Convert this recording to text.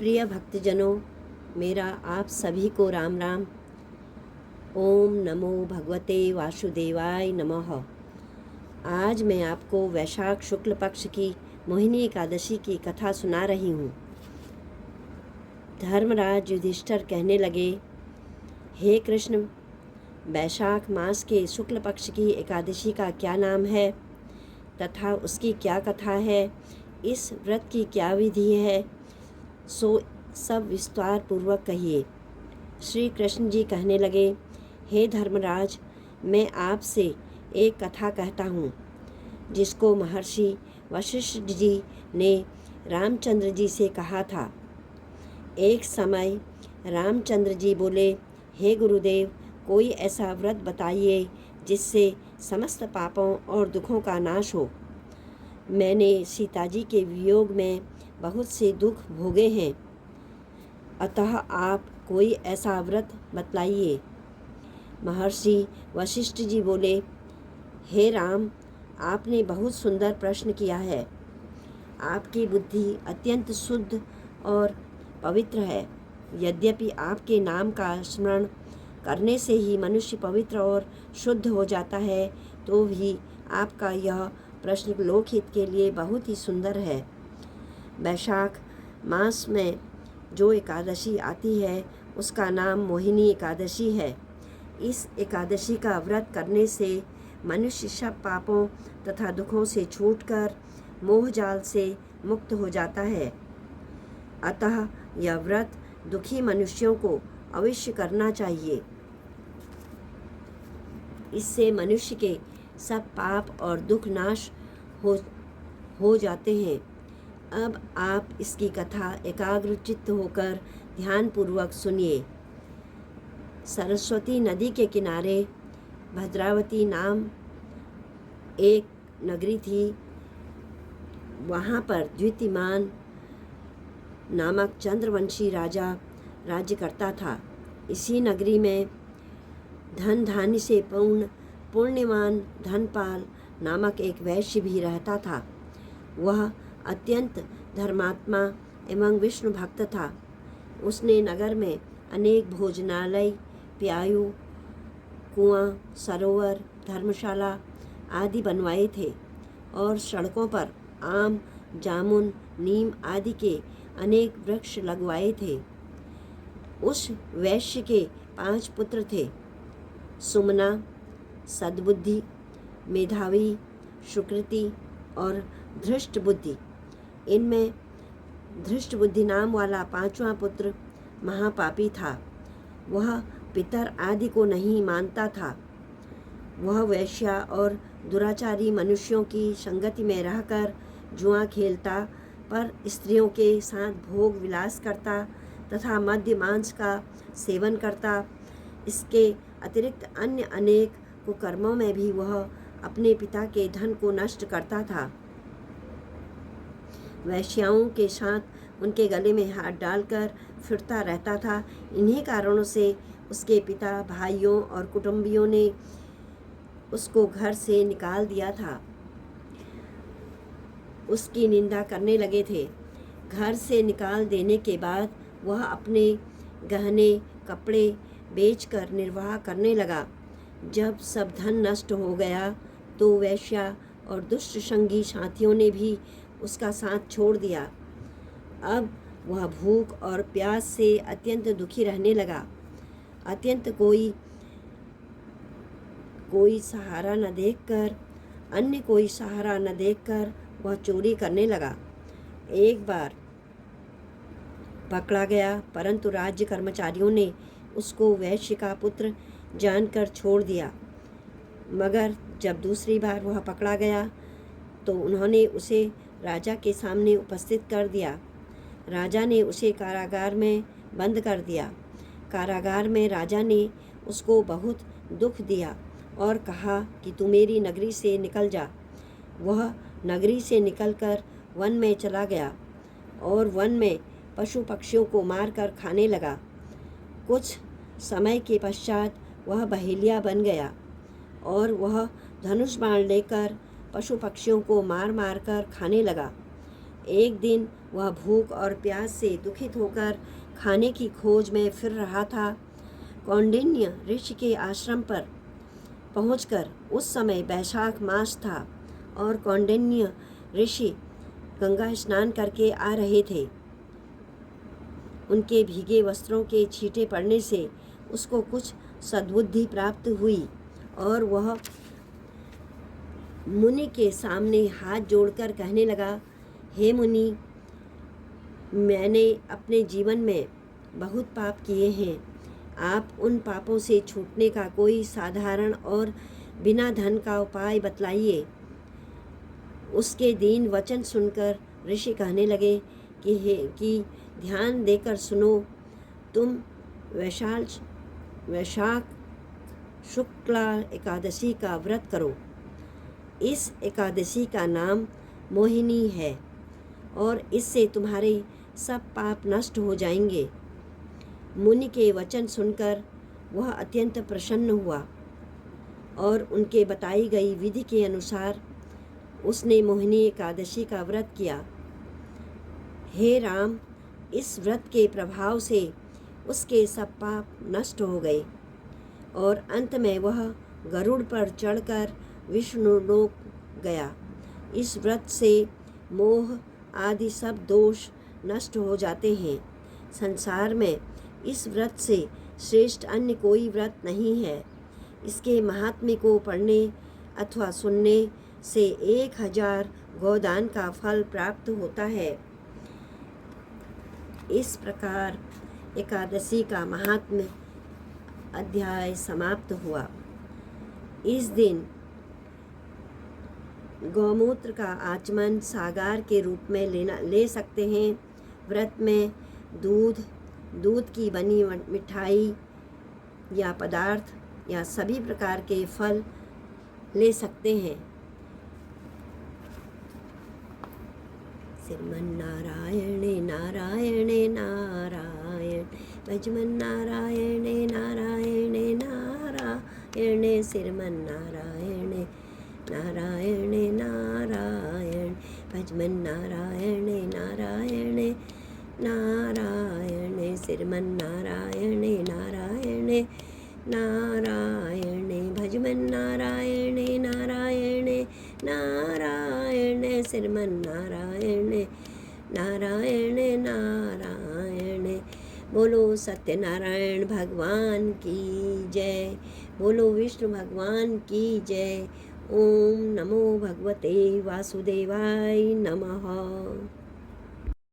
प्रिय भक्तजनों, मेरा आप सभी को राम राम। ओम नमो भगवते वासुदेवाय नमः। आज मैं आपको वैशाख शुक्ल पक्ष की मोहिनी एकादशी की कथा सुना रही हूँ। धर्मराज युधिष्ठिर कहने लगे, हे कृष्ण, वैशाख मास के शुक्ल पक्ष की एकादशी का क्या नाम है तथा उसकी क्या कथा है, इस व्रत की क्या विधि है, सो सब विस्तार पूर्वक कहिए। श्री कृष्ण जी कहने लगे, हे धर्मराज, मैं आपसे एक कथा कहता हूँ जिसको महर्षि वशिष्ठ जी ने रामचंद्र जी से कहा था। एक समय रामचंद्र जी बोले, हे गुरुदेव, कोई ऐसा व्रत बताइए जिससे समस्त पापों और दुखों का नाश हो। मैंने सीता जी के वियोग में बहुत से दुख भोगे हैं, अतः आप कोई ऐसा व्रत बतलाइए। महर्षि वशिष्ठ जी बोले, हे राम, आपने बहुत सुंदर प्रश्न किया है। आपकी बुद्धि अत्यंत शुद्ध और पवित्र है। यद्यपि आपके नाम का स्मरण करने से ही मनुष्य पवित्र और शुद्ध हो जाता है, तो भी आपका यह प्रश्न लोकहित के लिए बहुत ही सुंदर है। वैशाख मास में जो एकादशी आती है उसका नाम मोहिनी एकादशी है। इस एकादशी का व्रत करने से मनुष्य सब पापों तथा दुखों से छूटकर मोह जाल से मुक्त हो जाता है। अतः यह व्रत दुखी मनुष्यों को अवश्य करना चाहिए। इससे मनुष्य के सब पाप और दुख नाश हो जाते हैं। अब आप इसकी कथा एकाग्रचित्त होकर ध्यानपूर्वक सुनिए। सरस्वती नदी के किनारे भद्रावती नाम एक नगरी थी। वहाँ पर द्युतिमान नामक चंद्रवंशी राजा राज्य करता था। इसी नगरी में धन धान्य से पूर्ण पुण्यवान धनपाल नामक एक वैश्य भी रहता था। वह अत्यंत धर्मात्मा एवं विष्णु भक्त था। उसने नगर में अनेक भोजनालय, प्यायु, कुआं, सरोवर, धर्मशाला आदि बनवाए थे और सड़कों पर आम, जामुन, नीम आदि के अनेक वृक्ष लगवाए थे। उस वैश्य के 5 पुत्र थे, सुमना, सद्बुद्धि, मेधावी, सुकृति और धृष्ट बुद्धि। इनमें धृष्ट बुद्धि नाम वाला 5वां पुत्र महापापी था। वह पितर आदि को नहीं मानता था। वह वैश्या और दुराचारी मनुष्यों की संगति में रहकर जुआ खेलता, पर स्त्रियों के साथ भोग विलास करता तथा मद्य मांस का सेवन करता। इसके अतिरिक्त अन्य अनेक कुकर्मों में भी वह अपने पिता के धन को नष्ट करता था। वैश्याओं के साथ उनके गले में हाथ डालकर फिरता रहता था। इन्हीं कारणों से उसके पिता, भाइयों और कुटुंबियों ने उसको घर से निकाल दिया था। उसकी निंदा करने लगे थे। घर से निकाल देने के बाद वह अपने गहने, कपड़े बेचकर निर्वाह करने लगा। जब सब धन नष्ट हो गया तो वैश्या और दुष्ट संगी साथियों ने भी उसका साथ छोड़ दिया। अब वह भूख और प्यास से अत्यंत दुखी रहने लगा। अत्यंत कोई सहारा न देखकर वह चोरी करने लगा। एक बार पकड़ा गया, परंतु राज्य कर्मचारियों ने उसको वैश्य का पुत्र जानकर छोड़ दिया। मगर जब दूसरी बार वह पकड़ा गया तो उन्होंने उसे राजा के सामने उपस्थित कर दिया। राजा ने उसे कारागार में बंद कर दिया। कारागार में राजा ने उसको बहुत दुख दिया और कहा कि तू मेरी नगरी से निकल जा। वह नगरी से निकलकर वन में चला गया और वन में पशु पक्षियों को मारकर खाने लगा। कुछ समय के पश्चात वह बहेलिया बन गया और वह धनुष बाण लेकर पशु पक्षियों को मार मार कर खाने लगा। एक दिन वह भूख और प्यास से दुखित होकर खाने की खोज में फिर रहा था। कौंडिन्य ऋषि के आश्रम पर पहुंचकर उस समय बैशाख मास था और कौंडिन्य ऋषि गंगा स्नान करके आ रहे थे। उनके भीगे वस्त्रों के छींटे पड़ने से उसको कुछ सद्बुद्धि प्राप्त हुई और वह मुनि के सामने हाथ जोड़कर कहने लगा, हे मुनि, मैंने अपने जीवन में बहुत पाप किए हैं। आप उन पापों से छूटने का कोई साधारण और बिना धन का उपाय बतलाइए। उसके दीन वचन सुनकर ऋषि कहने लगे कि ध्यान देकर सुनो, तुम वैशाख शुक्ला एकादशी का व्रत करो। इस एकादशी का नाम मोहिनी है और इससे तुम्हारे सब पाप नष्ट हो जाएंगे। मुनि के वचन सुनकर वह अत्यंत प्रसन्न हुआ और उनके बताई गई विधि के अनुसार उसने मोहिनी एकादशी का व्रत किया। हे राम, इस व्रत के प्रभाव से उसके सब पाप नष्ट हो गए और अंत में वह गरुड़ पर चढ़कर विष्णुलोक गया। इस व्रत से मोह आदि सब दोष नष्ट हो जाते हैं। संसार में इस व्रत से श्रेष्ठ अन्य कोई व्रत नहीं है। इसके महात्म्य को पढ़ने अथवा सुनने से 1000 गोदान का फल प्राप्त होता है। इस प्रकार एकादशी का महात्म्य अध्याय समाप्त हुआ। इस दिन गौमूत्र का आचमन सागार के रूप में ले सकते हैं। व्रत में दूध की बनी मिठाई या पदार्थ या सभी प्रकार के फल ले सकते हैं। श्रीमन नारायणे नारायणे नारायण, भजमन नारायणे नारायणे नारायणे, श्रीमन नारायणे नारायणे नारायण, भजमन नारायणे नारायणे नारायणे, श्रीमन नारायणे नारायणे नारायणे, भजमन नारायणे नारायणे नारायणे, श्रीमन नारायणे नारायणे नारायणे। बोलो सत्यनारायण भगवान की जय, बोलो विष्णु भगवान की जय। ओम नमो भगवते वासुदेवाय नमः।